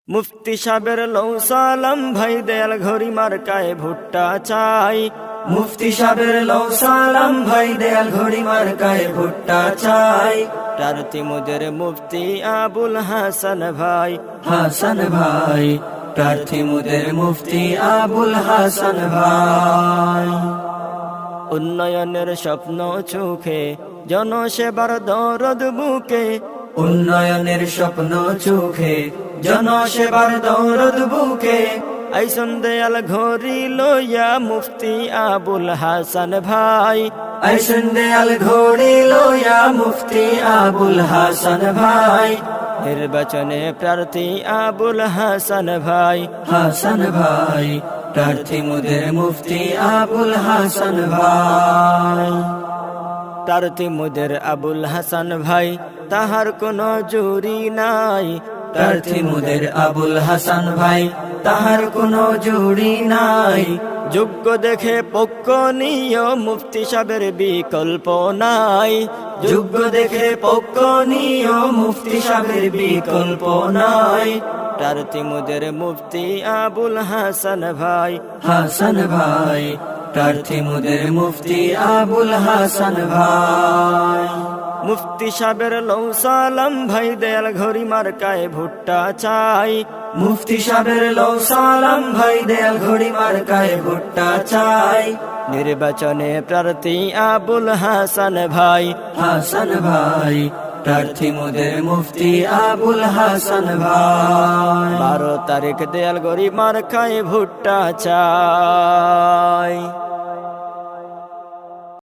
মুফতি সাহেবের লৌ সালাম ভাই দেয়াল ঘড়ি মার্কায় ভুট্টা চাই। মুফতি সাহেবের লৌ সালাম ভাই দেয়াল ঘড়ি মার্কায় ভুট্টা চাই। প্রার্থী মুদের মুফতি আবুল হাসান ভাই। হাসান ভাই প্রার্থী মুদের মুফতি আবুল হাসান ভাই। উন্নয়নের স্বপ্ন চোখে জনসেবার দরদ বুকে। উন্নয়নের স্বপ্ন চোখে জনসেবার দৌরদ বুকে। আইসন দেয়াল ঘড়ি লইয়া মুফতি আবুল হাসান ভাই। আইসন দেয়াল ঘড়ি লইয়া মুফতি আবুল হাসান ভাই। নির্বাচনে প্রার্থী আবুল হাসান ভাই। হাসান ভাই প্রার্থী মুদের মুফতি আবুল হাসান ভাই। প্রার্থী মুদের আবুল হাসান ভাই, তাহার কোনো জুরি নাই। প্রার্থী মুদের আবুল হাসান ভাই, তাহার কোনো জুড়ি নাই। যোগ্য দেখে পক্ষ নিয় মুফতি সাহেবের বিকল্প নাই। যোগ্য দেখে পক্ষ নিয় মুফতি সাহেবের বিকল্প নাই। প্রার্থী মুদের মুফতি আবুল হাসান ভাই। হাসান ভাই প্রার্থী মুদের মুফতি আবুল হাসান ভাই। মুফতি সাহেবের লৌ সালাম ভাই দেয়াল ঘড়ি মার্কায় ভুট্টা চাই। মুফতি সাহেবের লৌ সালাম ভাই দেয়াল ঘড়ি মার্কায় ভুট্টা চাই। নির্বাচনে প্রার্থী আবুল হাসান ভাই। হাসান ভাই প্রার্থী মুদের মুফতি আবুল হাসান ভাই। 12 তারিখ দেয়াল ঘড়ি মার্কায় ভুট্টা চাই।